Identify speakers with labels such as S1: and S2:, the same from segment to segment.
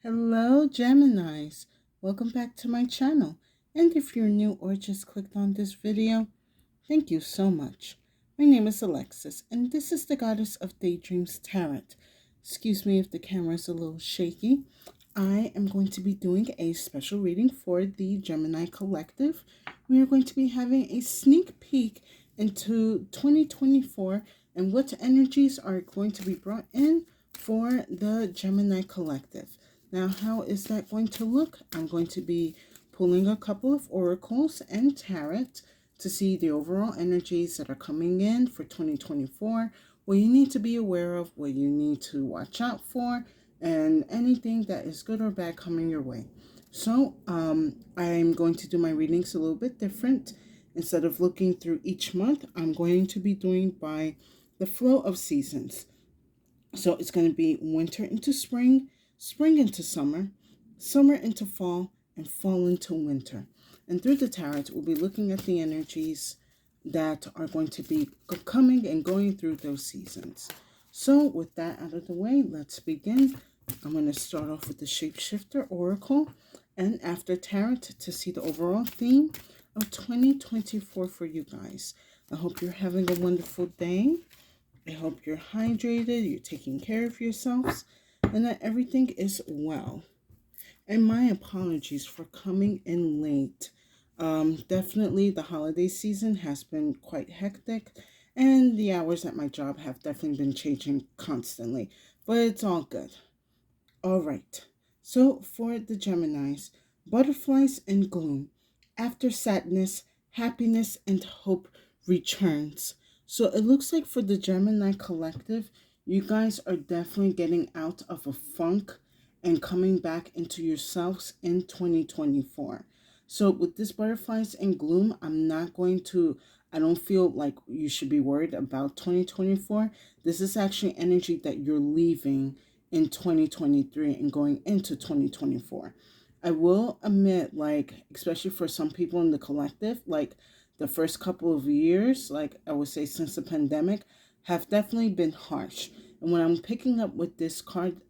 S1: Hello, Geminis. Welcome back to my channel. And if you're new or just clicked on this video, thank you so much. My name is Alexis, and this is the Goddess of Daydreams Tarot. Excuse me if the camera is a little shaky. I am going to be doing a special reading for the Gemini Collective. We are going to be having a sneak peek into 2024 and what energies are going to be brought in for the Gemini Collective. Now, how is that going to look? I'm going to be pulling a couple of oracles and tarot to see the overall energies that are coming in for 2024, what you need to be aware of, what you need to watch out for, and anything that is good or bad coming your way. So I'm going to do my readings a little bit different. Instead of looking through each month, I'm going to be doing by the flow of seasons. So it's going to be winter into spring, spring into summer, summer into fall, and fall into winter. And through the tarot, we'll be looking at the energies that are going to be coming and going through those seasons. So with that out of the way, let's begin. I'm going to start off with the Shapeshifter Oracle and after Tarot to see the overall theme of 2024 for you guys. I hope you're having a wonderful day. I hope you're hydrated, you're taking care of yourselves, and that everything is well. And my apologies for coming in late. Definitely the holiday season has been quite hectic, and the hours at my job have definitely been changing constantly, but it's all good. All right, so for the Geminis, butterflies and gloom. After sadness, happiness and hope returns. So it looks like for the Gemini Collective, you guys are definitely getting out of a funk and coming back into yourselves in 2024. So with this butterflies and gloom, I don't feel like you should be worried about 2024. This is actually energy that you're leaving in 2023 and going into 2024. I will admit, like, especially for some people in the collective, like the first couple of years, like I would say since the pandemic, have definitely been harsh. And when I'm picking up with this card,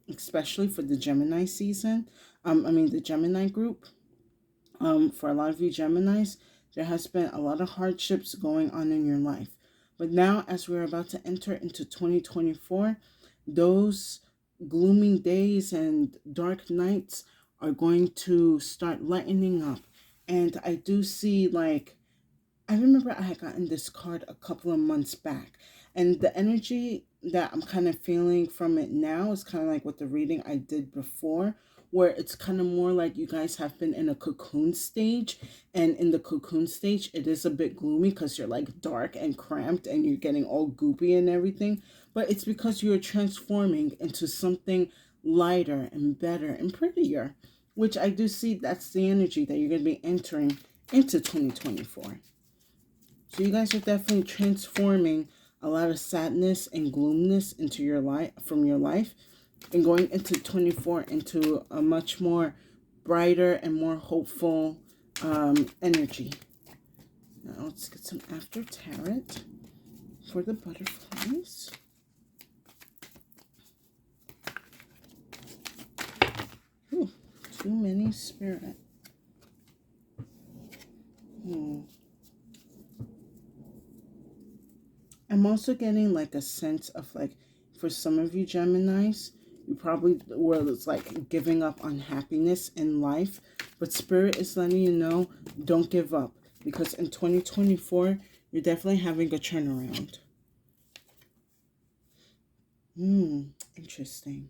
S1: especially for the Gemini season, the Gemini group, for a lot of you Geminis, there has been a lot of hardships going on in your life. But now, as we're about to enter into 2024, those glooming days and dark nights are going to start lightening up. And I do see, like, I remember I had gotten this card a couple of months back, and the energy that I'm kind of feeling from it now is kind of like what the reading I did before, where it's kind of more like you guys have been in a cocoon stage, and in the cocoon stage, it is a bit gloomy because you're like dark and cramped and you're getting all goopy and everything, but it's because you're transforming into something lighter and better and prettier, which I do see that's the energy that you're going to be entering into 2024. So you guys are definitely transforming a lot of sadness and gloomness into your life, from your life, and going into 24 into a much more brighter and more hopeful energy. Now let's get some after tarot for the butterflies. Ooh, too many spirit. I'm also getting like a sense of, like, for some of you Geminis, you probably were like giving up on happiness in life, but Spirit is letting you know, don't give up, because in 2024, you're definitely having a turnaround. Interesting.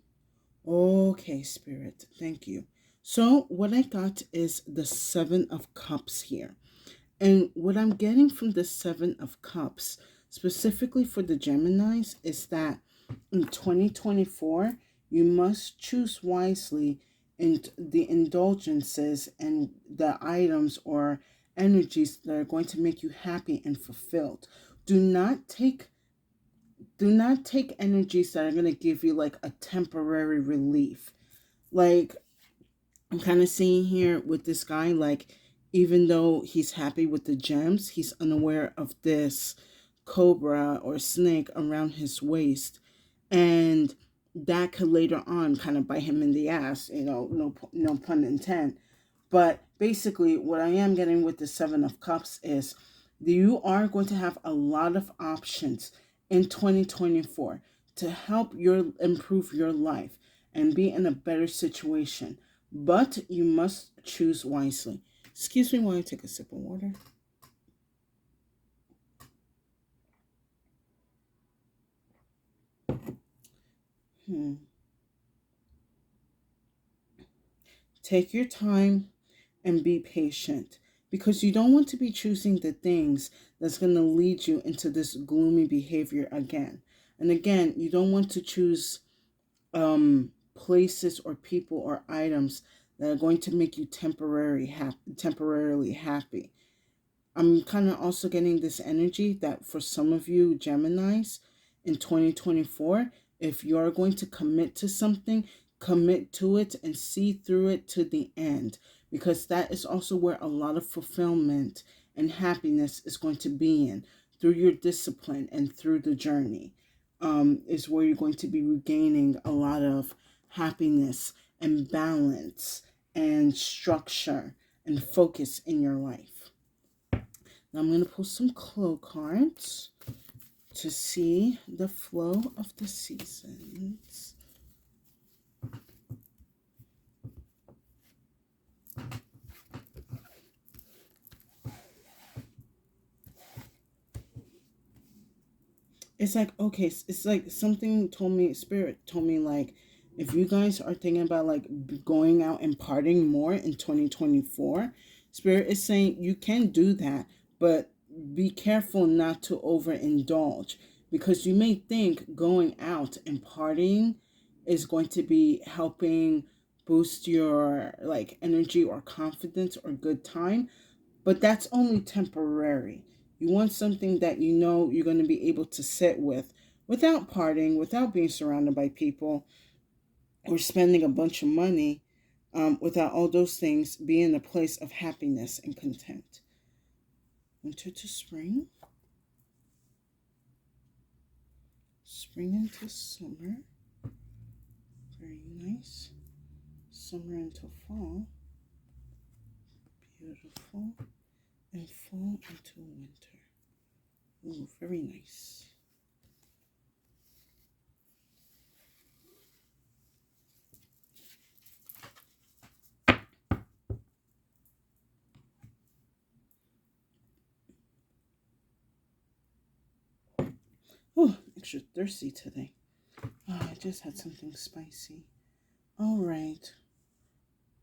S1: Okay, Spirit, thank you. So what I got is the Seven of Cups here. And what I'm getting from the Seven of Cups, specifically for the Geminis, is that in 2024, you must choose wisely in the indulgences and the items or energies that are going to make you happy and fulfilled. Do not take energies that are going to give you like a temporary relief. Like, I'm kind of seeing here with this guy, like, even though he's happy with the gems, he's unaware of this cobra or snake around his waist. And that could later on kind of bite him in the ass, no pun intended. But basically, what I am getting with the Seven of Cups is you are going to have a lot of options in 2024 to help improve your life and be in a better situation. But you must choose wisely. Excuse me while I take a sip of water. Take your time and be patient, because you don't want to be choosing the things that's going to lead you into this gloomy behavior again. And again, you don't want to choose places or people or items that are going to make you temporarily happy. I'm kind of also getting this energy that for some of you Geminis in 2024, if you're going to commit to something, commit to it and see through it to the end, because that is also where a lot of fulfillment and happiness is going to be in, through your discipline and through the journey, is where you're going to be regaining a lot of happiness and balance and structure and focus in your life. Now I'm going to pull some Clo cards to see the flow of the seasons. It's like, okay, it's like something told me, Spirit told me, like, if you guys are thinking about like going out and partying more in 2024, Spirit is saying you can do that, but be careful not to overindulge, because you may think going out and partying is going to be helping boost your like energy or confidence or good time, but that's only temporary. You want something that you know you're going to be able to sit with without partying, without being surrounded by people or spending a bunch of money, without all those things, be in a place of happiness and content. Winter to spring, spring into summer, very nice. Summer into fall, beautiful. And fall into winter. Ooh, very nice. Oh, extra thirsty today. Oh, I just had something spicy. All right.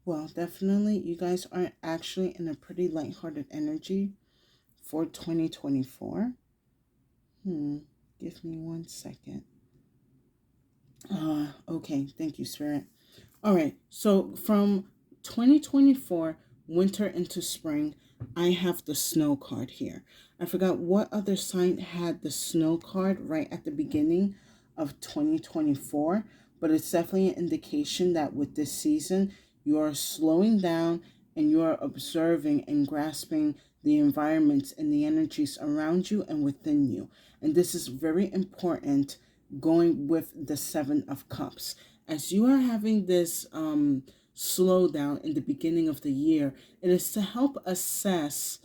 S1: Well, definitely, you guys are actually in a pretty lighthearted energy for 2024. Give me 1 second. Okay. Thank you, Spirit. All right. So from 2024, winter into spring, I have the snow card here. I forgot what other sign had the snow card right at the beginning of 2024, but it's definitely an indication that with this season, you are slowing down and you are observing and grasping the environments and the energies around you and within you. And this is very important going with the Seven of Cups. As you are having this slowdown in the beginning of the year, it is to help assess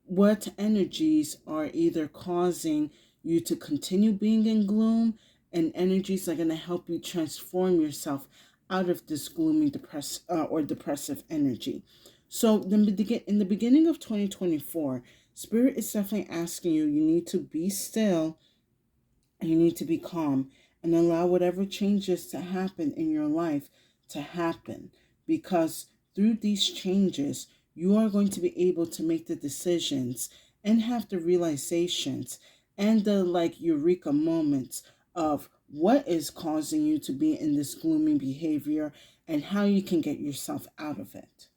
S1: what energies are either causing you to continue being in gloom, and energies that are going to help you transform yourself out of this gloomy, depressive energy. So in the beginning of 2024, Spirit is definitely asking you, you need to be still, you need to be calm and allow whatever changes to happen in your life to happen, because through these changes, you are going to be able to make the decisions and have the realizations and the like eureka moments of what is causing you to be in this gloomy behavior and how you can get yourself out of it.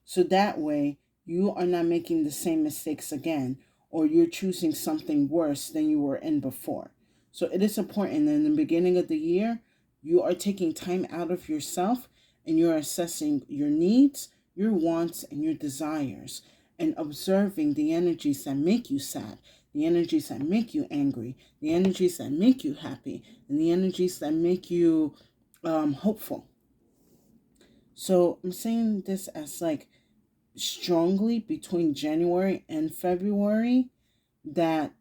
S1: So that way, you are not making the same mistakes again, or you're choosing something worse than you were in before. So it is important in the beginning of the year, you are taking time out of yourself and you're assessing your needs, your wants, and your desires, and observing the energies that make you sad, the energies that make you angry, the energies that make you happy, and the energies that make you hopeful. So I'm saying this as like strongly between January and February, that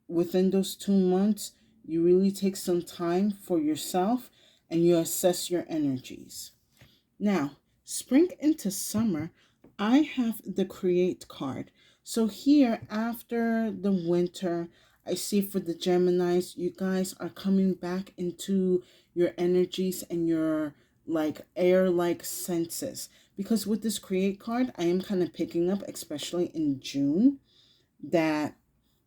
S1: within those 2 months, you really take some time for yourself and you assess your energies. Now, spring into summer, I have the create card. So here, after the winter, I see for the Geminis, you guys are coming back into your energies and your like air like senses. Because with this create card, I am kind of picking up, especially in June, that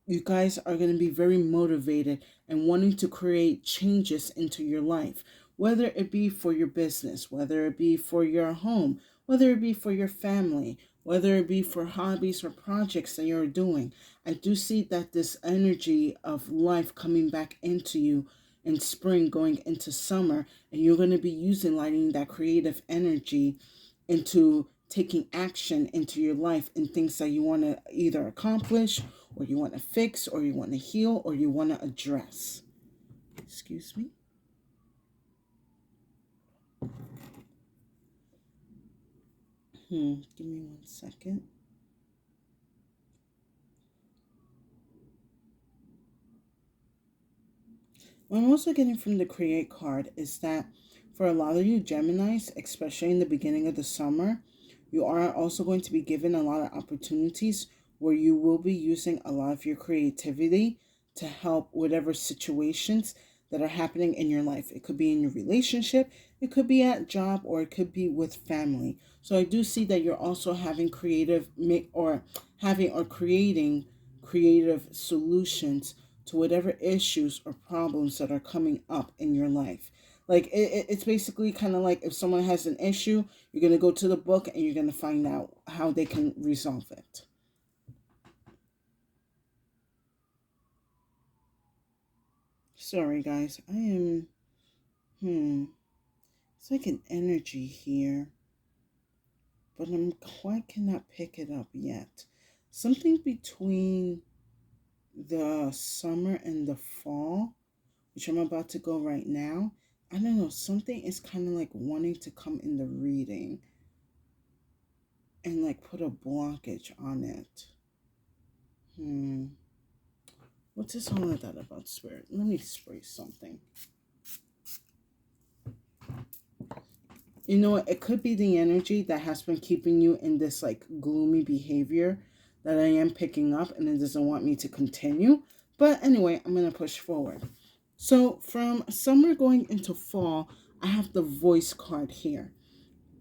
S1: you guys are going to be very motivated and wanting to create changes into your life, whether it be for your business, whether it be for your home, whether it be for your family, whether it be for hobbies or projects that you're doing. I do see that this energy of life coming back into you in spring going into summer, and you're going to be lighting that creative energy into taking action into your life in things that you want to either accomplish, or you want to fix, or you want to heal, or you want to address. Excuse me. Give me 1 second. What I'm also getting from the create card is that for a lot of you Geminis, especially in the beginning of the summer, you are also going to be given a lot of opportunities where you will be using a lot of your creativity to help whatever situations that are happening in your life. It could be in your relationship, it could be at job, or it could be with family. So I do see that you're also having creating creative solutions to whatever issues or problems that are coming up in your life. Like it's basically kind of like if someone has an issue, you're going to go to the book and you're going to find out how they can resolve it. Sorry, guys. I am, it's like an energy here, but I'm quite cannot pick it up yet. Something between the summer and the fall, which I'm about to go right now. I don't know, something is kind of like wanting to come in the reading and like put a blockage on it. What's this all of that about, Spirit? Let me spray something. You know what? It could be the energy that has been keeping you in this like gloomy behavior that I am picking up, and it doesn't want me to continue. But anyway, I'm going to push forward. So from summer going into fall, I have the voice card here.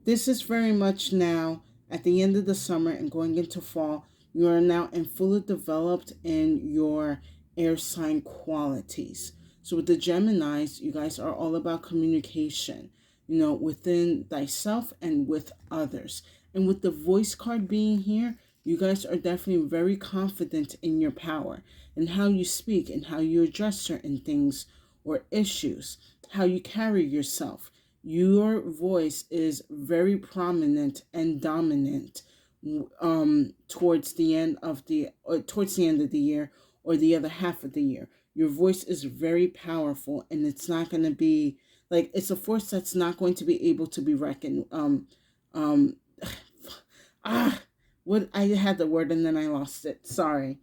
S1: This is very much now at the end of the summer and going into fall. You are now in fully developed in your air sign qualities. So with the Geminis, you guys are all about communication, within thyself and with others. And with the voice card being here, you guys are definitely very confident in your power and how you speak and how you address certain things or issues, how you carry yourself. Your voice is very prominent and dominant towards the end of the year or the other half of the year. Your voice is very powerful, and it's not going to be like, it's a force that's not going to be able to be reckoned. Um, what I had the word and then I lost it. Sorry.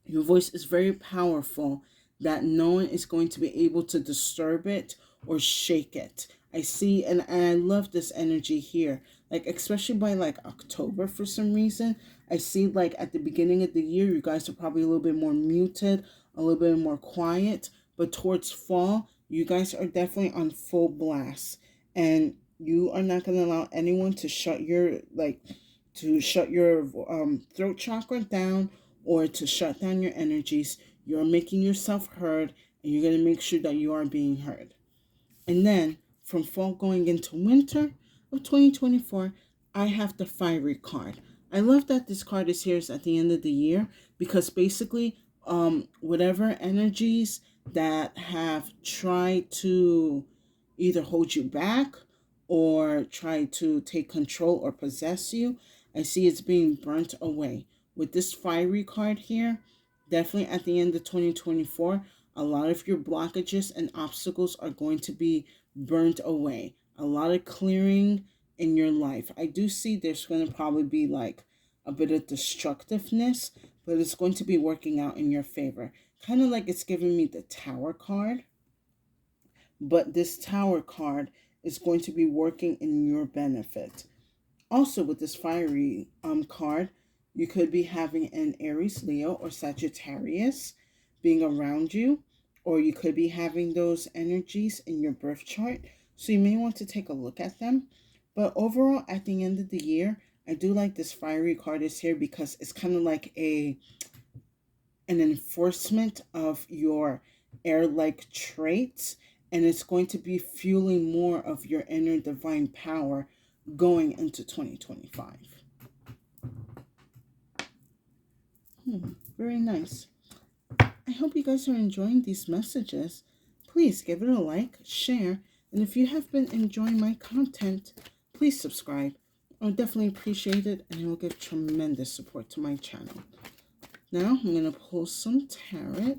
S1: Your voice is very powerful that no one is going to be able to disturb it or shake it. I see, and I love this energy here. Like, especially by like October for some reason, I see like at the beginning of the year, you guys are probably a little bit more muted, a little bit more quiet. But towards fall, you guys are definitely on full blast. And you are not going to allow anyone to shut your throat chakra down or to shut down your energies. You're making yourself heard, and you're going to make sure that you are being heard. And then from fall going into winter of 2024, I have the fiery card. I love that this card is here at the end of the year, because basically whatever energies that have tried to either hold you back or try to take control or possess you, I see it's being burnt away. With this fiery card here, Definitely at the end of 2024, a lot of your blockages and obstacles are going to be burnt away. A lot of clearing in your life. I do see there's going to probably be like a bit of destructiveness, but it's going to be working out in your favor. Kind of like it's giving me the Tower card, but this Tower card is going to be working in your benefit. Also, with this fiery card, you could be having an Aries, Leo, or Sagittarius being around you, or you could be having those energies in your birth chart. So you may want to take a look at them. But overall, at the end of the year, I do like this fiery card is here because it's kind of like an enforcement of your air-like traits, and it's going to be fueling more of your inner divine power going into 2025. Very nice. I hope you guys are enjoying these messages. Please give it a like, share, and if you have been enjoying my content, please subscribe. I would definitely appreciate it, and it will give tremendous support to my channel. Now I'm going to pull some tarot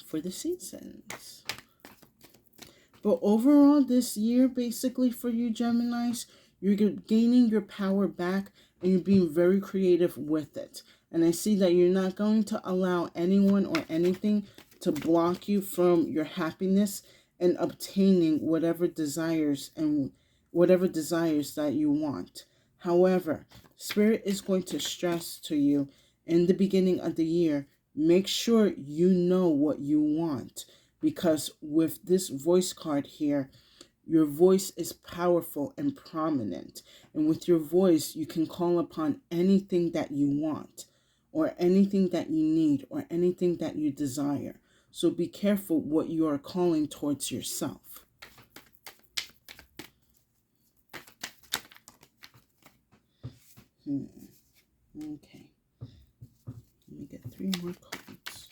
S1: for the seasons. But overall, this year, basically for you Geminis, you're gaining your power back and you're being very creative with it. And I see that you're not going to allow anyone or anything to block you from your happiness and obtaining whatever desires that you want. However, Spirit is going to stress to you in the beginning of the year, make sure you know what you want. Because with this voice card here, your voice is powerful and prominent. And with your voice, you can call upon anything that you want, or anything that you need, or anything that you desire. So be careful what you are calling towards yourself. Okay. Let me get 3 more cards.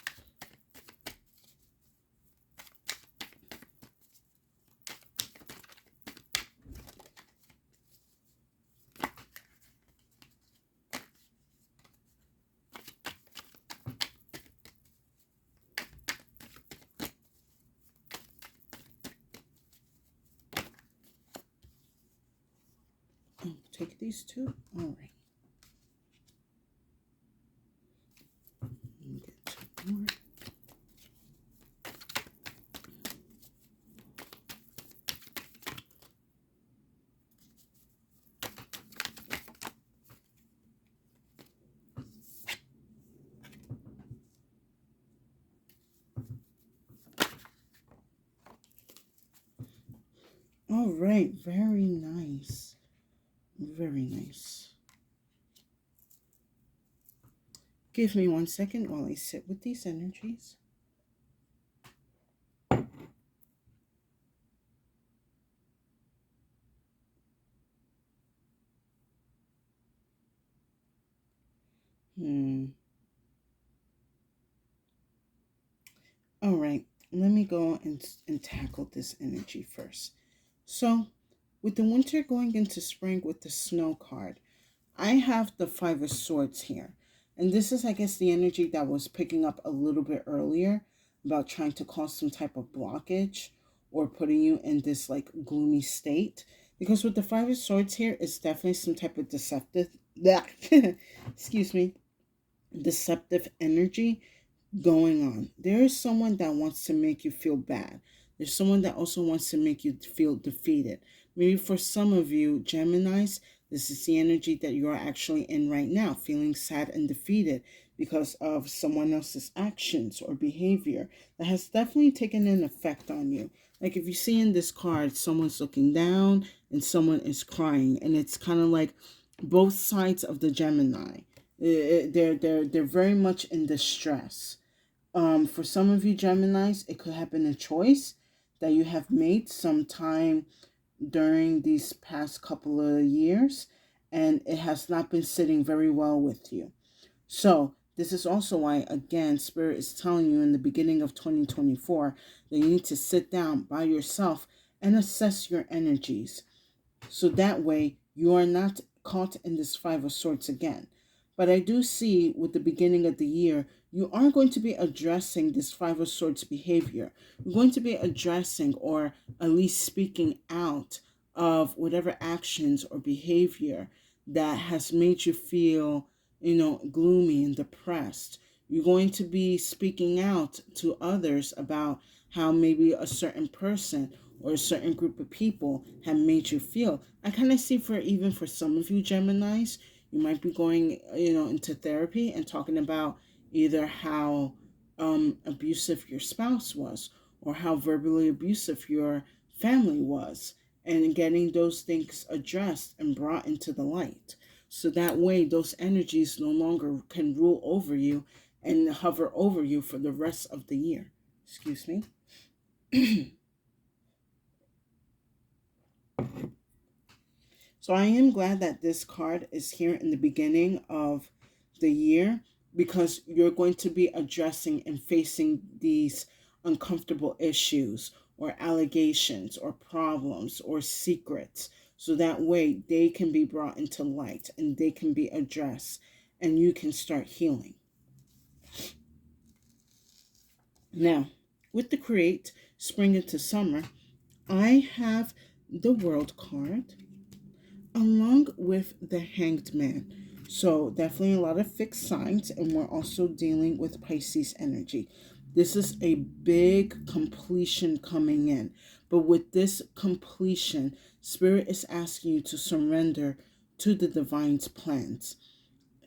S1: Oh, take these 2? All right. Let me get 2 more. All right, very nice. Very nice. Give me 1 second while I sit with these energies. All right, let me go and tackle this energy first. So, with the winter going into spring with the snow card, I have the 5 of Swords here. And this is, I guess, the energy that was picking up a little bit earlier about trying to cause some type of blockage or putting you in this like gloomy state. Because with the 5 of Swords here, it's definitely some type of deceptive, excuse me, deceptive energy going on. There is someone that wants to make you feel bad. There's someone that also wants to make you feel defeated. Maybe for some of you Geminis, this is the energy that you're actually in right now, feeling sad and defeated because of someone else's actions or behavior that has definitely taken an effect on you. Like if you see in this card, someone's looking down and someone is crying, and it's kind of like both sides of the Gemini. They're very much in distress. For some of you Geminis, it could have been a choice that you have made sometime during these past couple of years, and it has not been sitting very well with you. So this is also why, again, Spirit is telling you in the beginning of 2024 that you need to sit down by yourself and assess your energies. So that way you are not caught in this 5 of Swords again. But I do see with the beginning of the year, you are going to be addressing this Five of Swords behavior. You're going to be addressing, or at least speaking out of whatever actions or behavior that has made you feel, gloomy and depressed. You're going to be speaking out to others about how maybe a certain person or a certain group of people have made you feel. I kind of see, for even for some of you Geminis, you might be going, into therapy and talking about either how abusive your spouse was, or how verbally abusive your family was, and getting those things addressed and brought into the light. So that way, those energies no longer can rule over you and hover over you for the rest of the year. Excuse me. So I am glad that this card is here in the beginning of the year, because you're going to be addressing and facing these uncomfortable issues or allegations or problems or secrets. So that way they can be brought into light and they can be addressed and you can start healing. Now, with the Create Spring into Summer, I have the World card along with the Hanged Man. So definitely a lot of fixed signs, and we're also dealing with Pisces energy. This is a big completion coming in. But with this completion, Spirit is asking you to surrender to the divine's plans.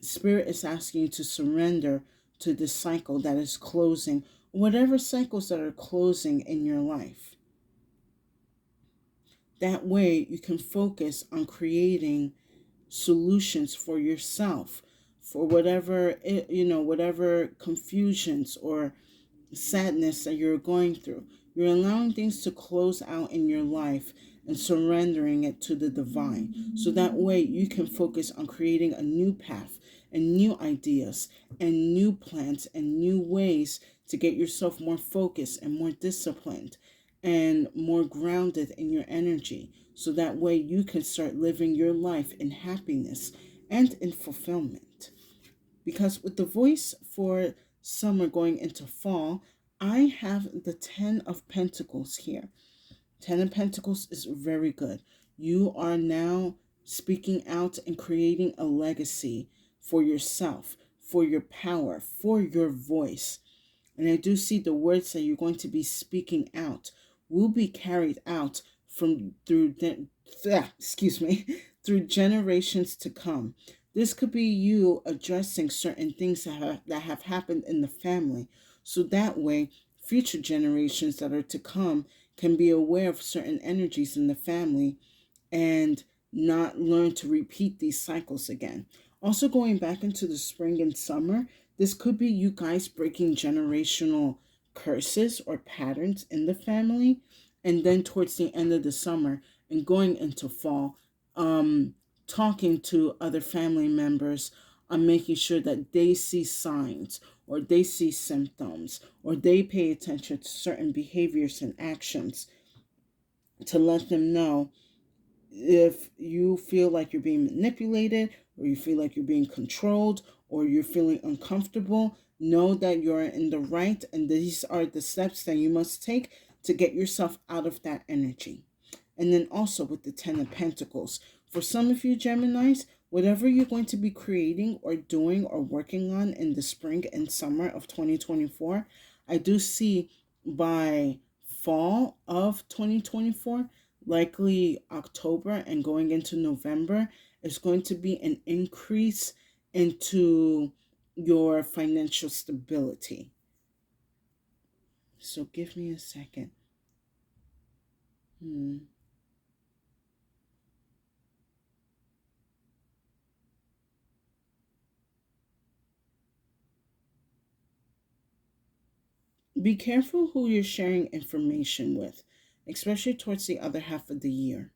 S1: Spirit is asking you to surrender to the cycle that is closing, whatever cycles that are closing in your life. That way you can focus on creating solutions for yourself, for whatever, whatever confusions or sadness that you're going through. You're allowing things to close out in your life and surrendering it to the divine. So that way you can focus on creating a new path and new ideas and new plans and new ways to get yourself more focused and more disciplined and more grounded in your energy. So that way you can start living your life in happiness and in fulfillment. Because with the voice for summer going into fall, I have the 10 of Pentacles here. 10 of Pentacles is very good. You are now speaking out and creating a legacy for yourself, for your power, for your voice. And I do see the words that you're going to be speaking out will be carried out through through generations to come. This could be you addressing certain things that have happened in the family. So that way, future generations that are to come can be aware of certain energies in the family and not learn to repeat these cycles again. Also, going back into the spring and summer, this could be you guys breaking generational curses or patterns in the family. And then towards the end of the summer and going into fall, talking to other family members on making sure that they see signs or they see symptoms or they pay attention to certain behaviors and actions to let them know if you feel like you're being manipulated or you feel like you're being controlled or you're feeling uncomfortable. Know that you're in the right, and these are the steps that you must take to get yourself out of that energy. And then also with the 10 of Pentacles, for some of you Geminis, whatever you're going to be creating or doing or working on in the spring and summer of 2024, I do see by fall of 2024, likely October and going into November, is going to be an increase into your financial stability. So give me a second. Be careful who you're sharing information with, especially towards the other half of the year.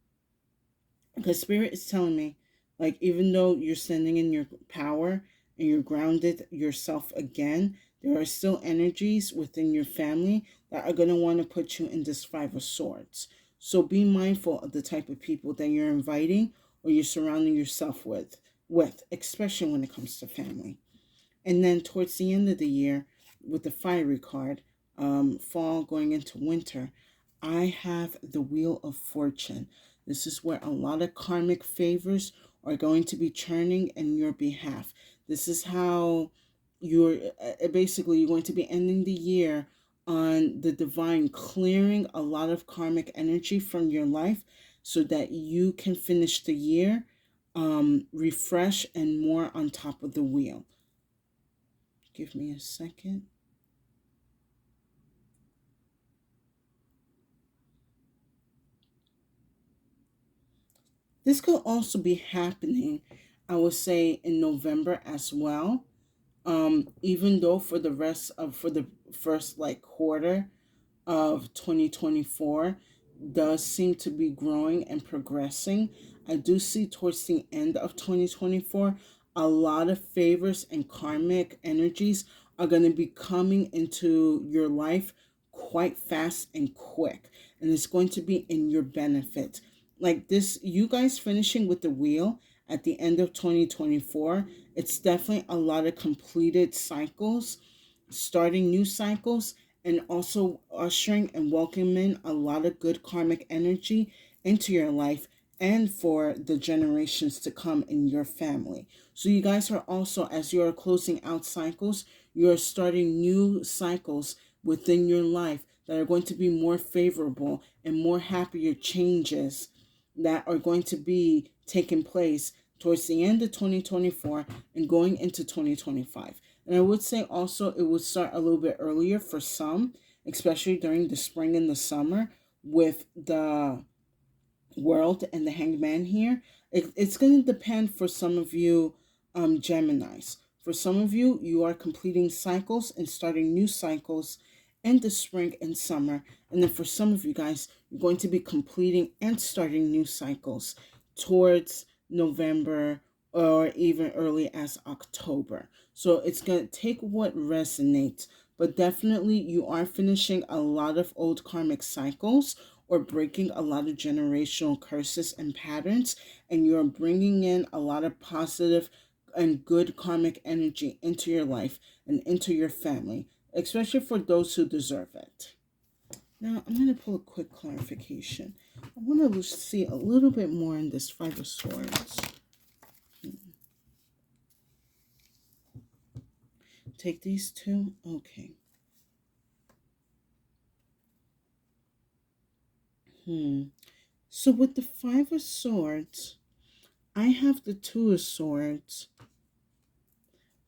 S1: Because Spirit is telling me, like, even though you're standing in your power and you're grounded yourself again, there are still energies within your family that are going to want to put you in this Five of Swords. So be mindful of the type of people that you're inviting or you're surrounding yourself with. with, especially when it comes to family. And then towards the end of the year, with the fiery card, fall going into winter, I have the Wheel of Fortune. This is where a lot of karmic favors are going to be churning in your behalf. This is how you're basically you're going to be ending the year on the divine clearing a lot of karmic energy from your life so that you can finish the year refresh and more on top of the wheel. Give me a second. This could also be happening, I would say, in November as well. Even though for the first like quarter of 2024 does seem to be growing and progressing, I do see towards the end of 2024 a lot of favors and karmic energies are going to be coming into your life quite fast and quick, and it's going to be in your benefit. Like this, you guys finishing with the wheel at the end of 2024, it's definitely a lot of completed cycles, starting new cycles, and also ushering and welcoming a lot of good karmic energy into your life and for the generations to come in your family. So you guys are also, as you're closing out cycles, you're starting new cycles within your life that are going to be more favorable and more happier changes that are going to be taking place towards the end of 2024 and going into 2025. And I would say also it would start a little bit earlier for some, especially during the spring and the summer with the world and the hangman here. It's going to depend for some of you Geminis. For some of you, you are completing cycles and starting new cycles in the spring and summer. And then for some of you guys, you're going to be completing and starting new cycles towards November or even early as October. So it's going to take what resonates, but definitely you are finishing a lot of old karmic cycles or breaking a lot of generational curses and patterns, and you're bringing in a lot of positive and good karmic energy into your life and into your family, especially for those who deserve it. Now, I'm going to pull a quick clarification. I want to see a little bit more in this Five of Swords. Take these two. Okay. So with the Five of Swords, I have the Two of Swords,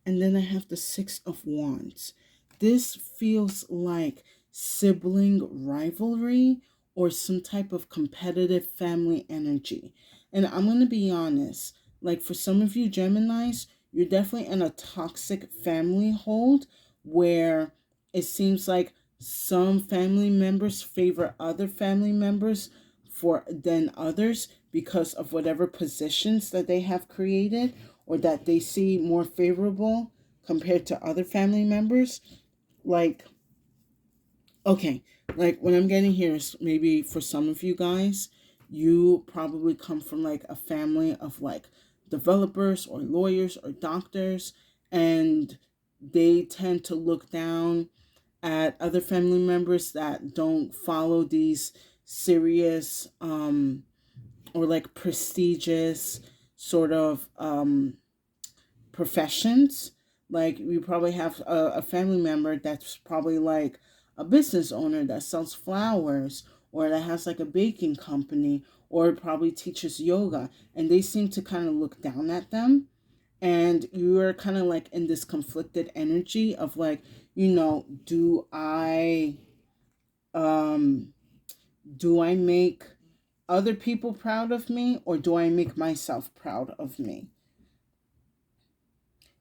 S1: and then I have the Six of Wands. This feels like sibling rivalry or some type of competitive family energy. And I'm going to be honest, like for some of you Geminis, you're definitely in a toxic family hold where it seems like some family members favor other family members for than others because of whatever positions that they have created or that they see more favorable compared to other family members. Like, okay, like what I'm getting here is maybe for some of you guys, you probably come from like a family of like developers or lawyers or doctors, and they tend to look down at other family members that don't follow these serious or like prestigious sort of professions. Like you probably have a family member that's probably like a business owner that sells flowers or that has like a baking company or probably teaches yoga, and they seem to kind of look down at them, and you're kind of like in this conflicted energy of like, um do I make other people proud of me or do I make myself proud of me?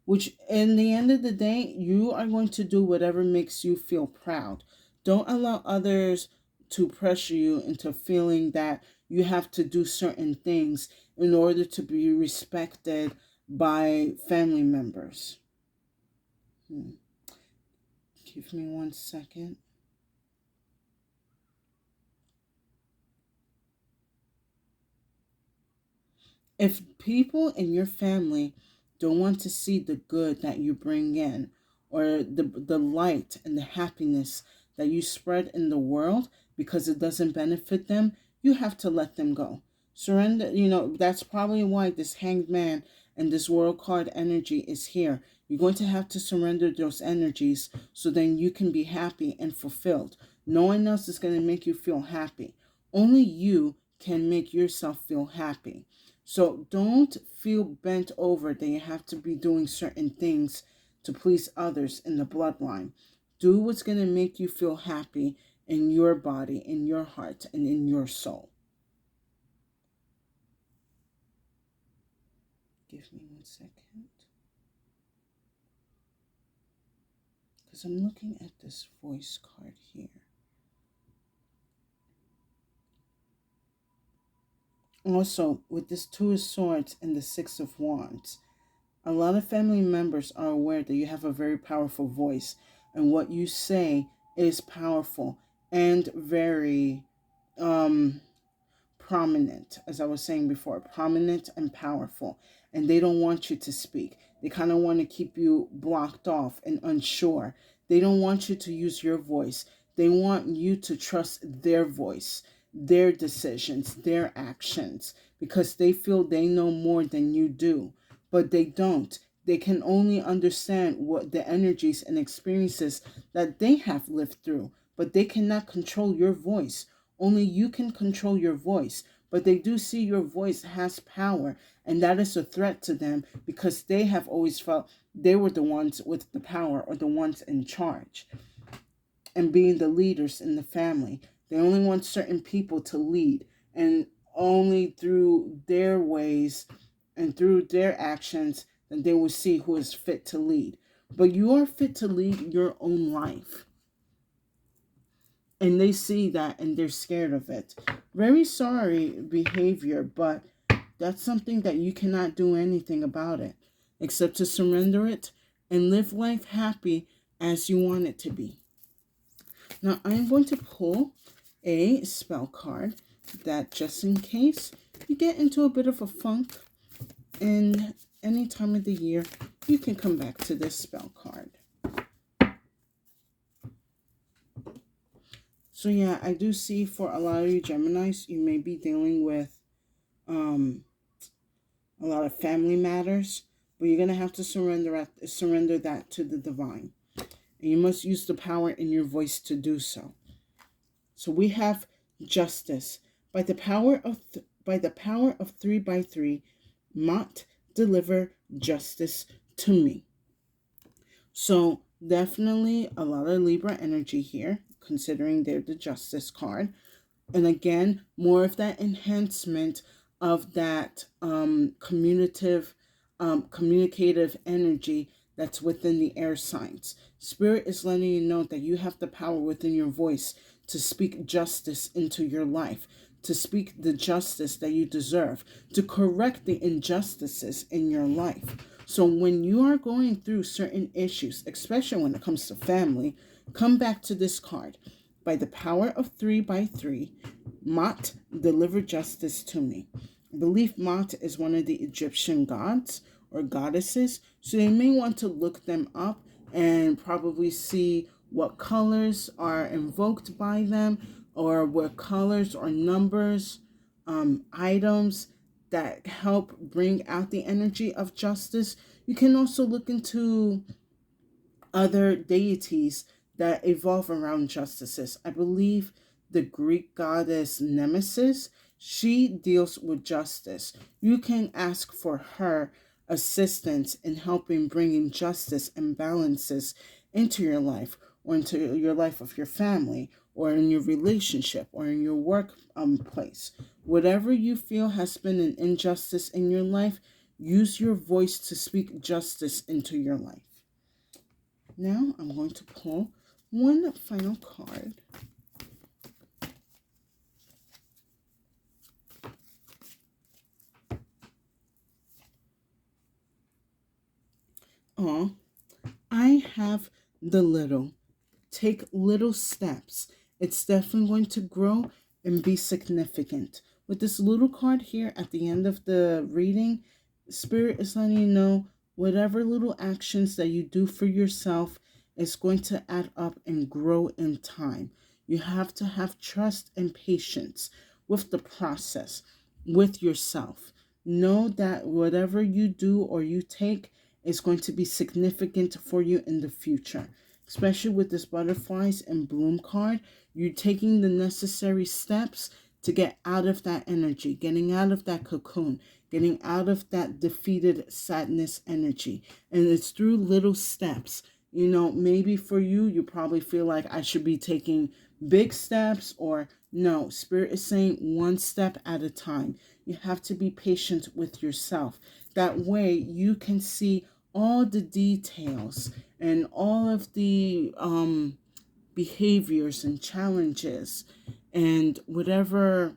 S1: Which, in the end of the day, you are going to do whatever makes you feel proud. Don't allow others to pressure you into feeling that you have to do certain things in order to be respected by family members. Give me 1 second. If people in your family don't want to see the good that you bring in, or the light and the happiness that you spread in the world because it doesn't benefit them, you have to let them go. Surrender, that's probably why this hanged man and this world card energy is here. You're going to have to surrender those energies so then you can be happy and fulfilled. No one else is going to make you feel happy. Only you can make yourself feel happy. So don't feel bent over that you have to be doing certain things to please others in the bloodline. Do what's going to make you feel happy in your body, in your heart, and in your soul. Give me 1 second. Because I'm looking at this voice card here. Also, with this Two of Swords and the Six of Wands, a lot of family members are aware that you have a very powerful voice, and what you say is powerful and very prominent, as I was saying before, prominent and powerful. And they don't want you to speak. They kind of want to keep you blocked off and unsure. They don't want you to use your voice. They want you to trust their voice, their decisions, their actions, because they feel they know more than you do. But they don't. They can only understand what the energies and experiences that they have lived through, but they cannot control your voice. Only you can control your voice, but they do see your voice has power, and that is a threat to them because they have always felt they were the ones with the power or the ones in charge and being the leaders in the family. They only want certain people to lead, and only through their ways and through their actions that they will see who is fit to lead. But you are fit to lead your own life. And they see that and they're scared of it. Very sorry behavior, but that's something that you cannot do anything about it except to surrender it and live life happy as you want it to be. Now I'm going to pull a spell card that just in case you get into a bit of a funk in any time of the year, you can come back to this spell card. So yeah, I do see for a lot of you Geminis, you may be dealing with a lot of family matters, but you're going to have to surrender that to the divine. And you must use the power in your voice to do so. So we have justice. By the power of 3 by 3, Mott deliver justice to me. So definitely a lot of Libra energy here, considering they're the justice card. And again, more of that enhancement of that communicative energy that's within the air signs. Spirit is letting you know that you have the power within your voice to speak justice into your life, to speak the justice that you deserve, to correct the injustices in your life. So when you are going through certain issues, especially when it comes to family, come back to this card. By the power of 3 by 3, Mott deliver justice to me. I believe Mott is one of the Egyptian gods or goddesses, so you may want to look them up and probably see what colors are invoked by them, or what colors or numbers, items that help bring out the energy of justice. You can also look into other deities that evolve around justices. I believe the Greek goddess Nemesis, she deals with justice. You can ask for her assistance in helping bringing justice and balances into your life, or into your life of your family, or in your relationship, or in your work place. Whatever you feel has been an injustice in your life, use your voice to speak justice into your life. Now I'm going to pull one final card. I have the little. Take little steps. It's definitely going to grow and be significant. With this little card here at the end of the reading, Spirit is letting you know whatever little actions that you do for yourself is going to add up and grow in time. You have to have trust and patience with the process, with yourself. Know that whatever you do or you take is going to be significant for you in the future. Especially with this butterflies and bloom card, you're taking the necessary steps to get out of that energy, getting out of that cocoon, getting out of that defeated sadness energy. And it's through little steps. You know, maybe for you, you probably feel like I should be taking big steps, or no, Spirit is saying one step at a time. You have to be patient with yourself. That way you can see all the details and all of the behaviors and challenges and whatever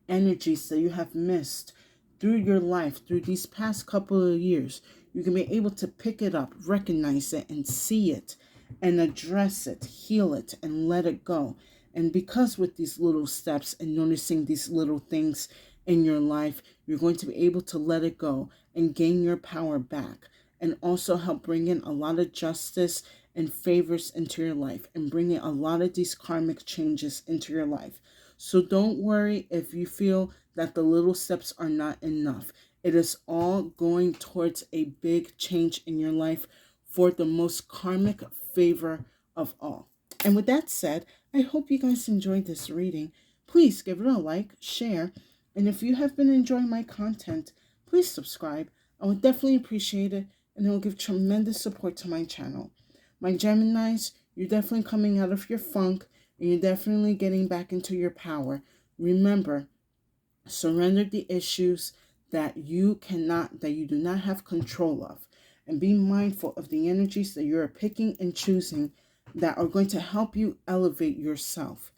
S1: energies that you have missed through your life, through these past couple of years. You can be able to pick it up, recognize it, and see it, and address it, heal it, and let it go. And because with these little steps and noticing these little things in your life, you're going to be able to let it go and gain your power back, and also help bring in a lot of justice and favors into your life, and bring in a lot of these karmic changes into your life. So don't worry if you feel that the little steps are not enough. It is all going towards a big change in your life for the most karmic favor of all. And with that said, I hope you guys enjoyed this reading. Please give it a like, share, and if you have been enjoying my content, please subscribe. I would definitely appreciate it, and it will give tremendous support to my channel. My Geminis, you're definitely coming out of your funk, and you're definitely getting back into your power. Remember, surrender the issues that you do not have control of, and be mindful of the energies that you're picking and choosing that are going to help you elevate yourself.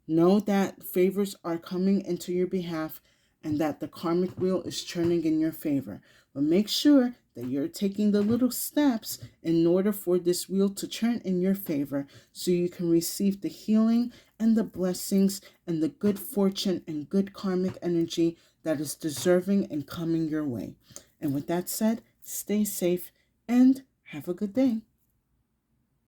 S1: Know that favors are coming into your behalf and that the karmic wheel is turning in your favor. But make sure that you're taking the little steps in order for this wheel to turn in your favor, so you can receive the healing and the blessings and the good fortune and good karmic energy that is deserving and coming your way. And with that said, stay safe and have a good day.